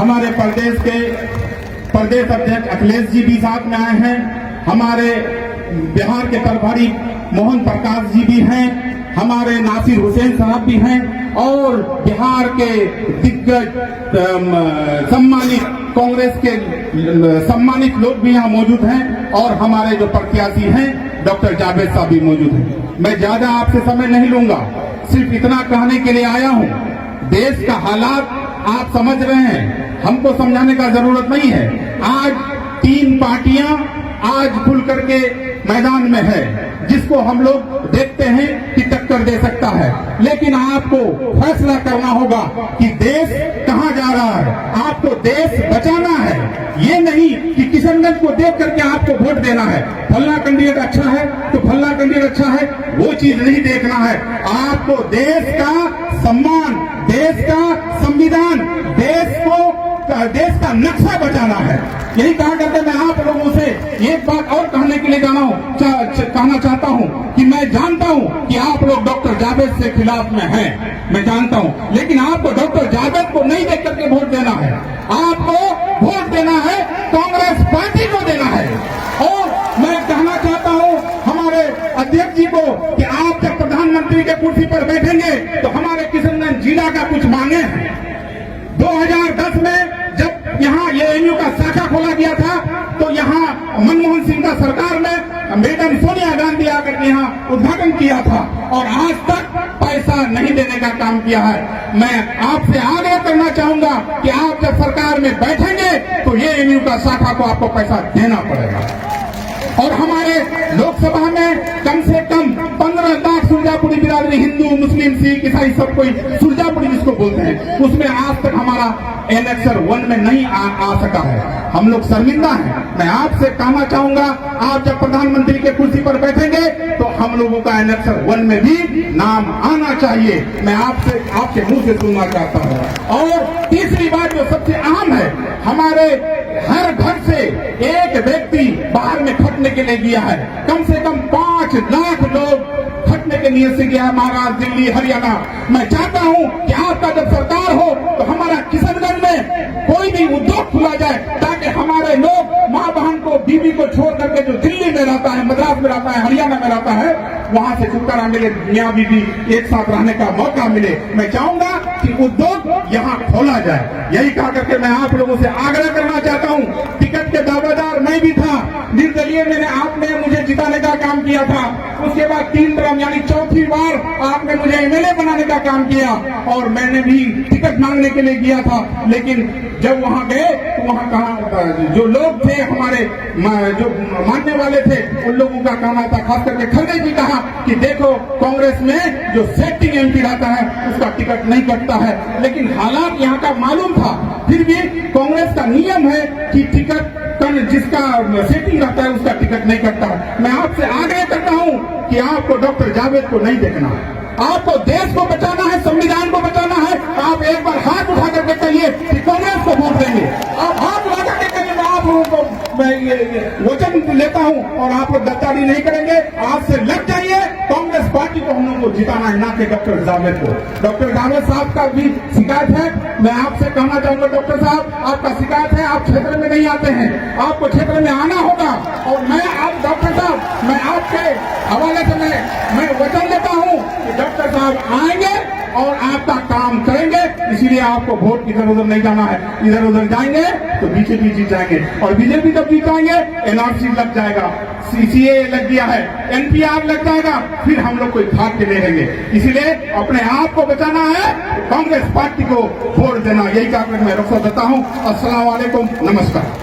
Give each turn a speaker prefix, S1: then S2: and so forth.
S1: हमारे प्रदेश अध्यक्ष अखिलेश जी भी साथ में आए हैं, हमारे बिहार के प्रभारी मोहन प्रकाश जी भी हैं, हमारे नासिर हुसैन साहब भी हैं और बिहार के दिग्गज सम्मानित कांग्रेस के सम्मानित लोग भी यहाँ मौजूद हैं और हमारे जो प्रत्याशी हैं डॉक्टर जावेद साहब भी मौजूद हैं। मैं ज्यादा आपसे समय नहीं लूंगा, सिर्फ इतना कहने के लिए आया हूँ, देश का हालात आप समझ रहे हैं, हमको समझाने का जरूरत नहीं है। आज 3 पार्टियां आज खुल करके मैदान में है, जिसको हम लोग देखते हैं कि टक्कर दे सकता है, लेकिन आपको फैसला करना होगा कि देश कहां जा रहा है। आपको देश बचाना है, ये नहीं कि किशनगंज को देख करके आपको वोट देना है, फल्ला कैंडिडेट अच्छा है तो फल्ला कैंडिडेट अच्छा है, वो चीज नहीं देखना है। आपको देश का सम्मान, देश का संविधान, देश का नक्शा बचाना है। यही कहा करते मैं आप लोगों से एक बात और कहने के लिए कहना चाहता हूं कि मैं जानता हूं कि आप लोग डॉक्टर जावेद से खिलाफ में हैं, मैं जानता हूं, लेकिन आपको डॉक्टर जावेद को नहीं देख करके वोट देना है, आपको वोट देना है कांग्रेस पार्टी को देना है। और मैं कहना चाहता हूं हमारे अध्यक्ष जी को कि आप जब प्रधानमंत्री के कुर्सी पर बैठेंगे तो हमारे किशनगंज जिला का कुछ मांगे हैं। 2010 में जब यहाँ एएनयू का शाखा खोला गया था तो यहाँ मनमोहन सिंह का सरकार ने मैडम सोनिया गांधी आकर के यहाँ उद्घाटन किया था और आज तक पैसा नहीं देने का काम किया है। मैं आपसे आग्रह करना चाहूंगा कि आप जब सरकार में बैठेंगे तो एएनयू का शाखा को आपको पैसा देना पड़ेगा। और हमारे लोकसभा में कम से कम 15 लाख सुरजापुरी बिरादरी, हिंदू मुस्लिम सिख ईसाई सब कोई सुरजापुरी जिसको बोलते हैं, उसमें आज तक हमारा एनेक्सर 1 में नहीं आ सका है। हम लोग शर्मिंदा हैं। मैं आपसे कहना चाहूंगा आप जब प्रधानमंत्री के कुर्सी पर बैठेंगे तो हम लोगों का एनेक्सर 1 में भी नाम आना चाहिए। मैं आपके मुंह से सुनना चाहता हूं। और तीसरी बात जो सबसे अहम है, हमारे हर घर से एक व्यक्ति बाहर में खटने के लिए गया है, कम से कम 5 लाख लोग खटने के नियत से गया है, महाराष्ट्र, दिल्ली, हरियाणा। मैं चाहता हूं कि आपका जब सरकार हो तो हमारा किशनगंज में कोई भी उद्योग खुला जाए ताकि हमारे लोग माँ बहन को, बीबी को छोड़ करके जो दिल्ली में रहता है, मद्रास में रहता है, हरियाणा में रहता है, वहां से छुटकारा मिले, मियाँ बीबी एक साथ रहने का मौका मिले। मैं चाहूंगा कि उद्योग यहाँ खोला जाए। यही कहा करके मैं आप लोगों से आग्रह करना चाहता हूँ। टिकट के दावेदार मैं भी था, निर्दलीय आपने मुझे जिताने का काम किया था, उसके बाद 3 टर्म यानी 4थी बार आपने मुझे एमएलए बनाने का काम किया और मैंने भी टिकट मांगने के लिए गया था, लेकिन जब वहां गए तो वहां कहा जो लोग थे हमारे जो मानने वाले थे उन लोगों का कहना था, खास करके खड़गे जी कहा कि देखो कांग्रेस में जो सेटिंग एमपी रहता है उसका टिकट नहीं कटता है, लेकिन हालात यहाँ का मालूम था, फिर भी कांग्रेस का नियम है कि टिकट जिसका सेटिंग रहता है उसका टिकट नहीं कटता है। मैं आपसे आग्रह करता हूँ कि आपको डॉक्टर जावेद को नहीं देखना है, आपको देश को बचाना है, संविधान को बचाना है। आप एक बार हाथ उठा करके कहिए कि कांग्रेस को वोट देंगे। आप हाथ उठा करके कहिए मैं आप लोगों को मैं ये वचन लेता हूं और आप लोग गद्दारी नहीं करेंगे। आज से लग जाइए, कांग्रेस पार्टी को हम लोग को जिताना है, ना कि डॉक्टर जावेद को। डॉक्टर जावेद साहब का भी शिकायत है, मैं आपसे कहना चाहूंगा डॉक्टर साहब आपका शिकायत है, आप क्षेत्र में नहीं आते हैं, आपको क्षेत्र में आना होगा। और मैं आप डॉक्टर साहब मैं आपके हवाले से मैं वचन लेता हूं कि डॉक्टर साहब आएंगे और आपका काम करेंगे, इसीलिए आपको वोट इधर उधर नहीं जाना है। इधर उधर जाएंगे तो बीजेपी जीत जाएंगे और बीजेपी जब जीत जाएंगे एनआरसी लग जाएगा, सीसीए लग गया है, एनपीआर लग जाएगा, फिर हम लोग कोई भाग के ले लेंगे। इसीलिए अपने आप को बचाना है, कांग्रेस पार्टी को वोट देना। यही कहकर मैं रुखसत देता हूँ। अस्सलाम वालेकुम, नमस्कार।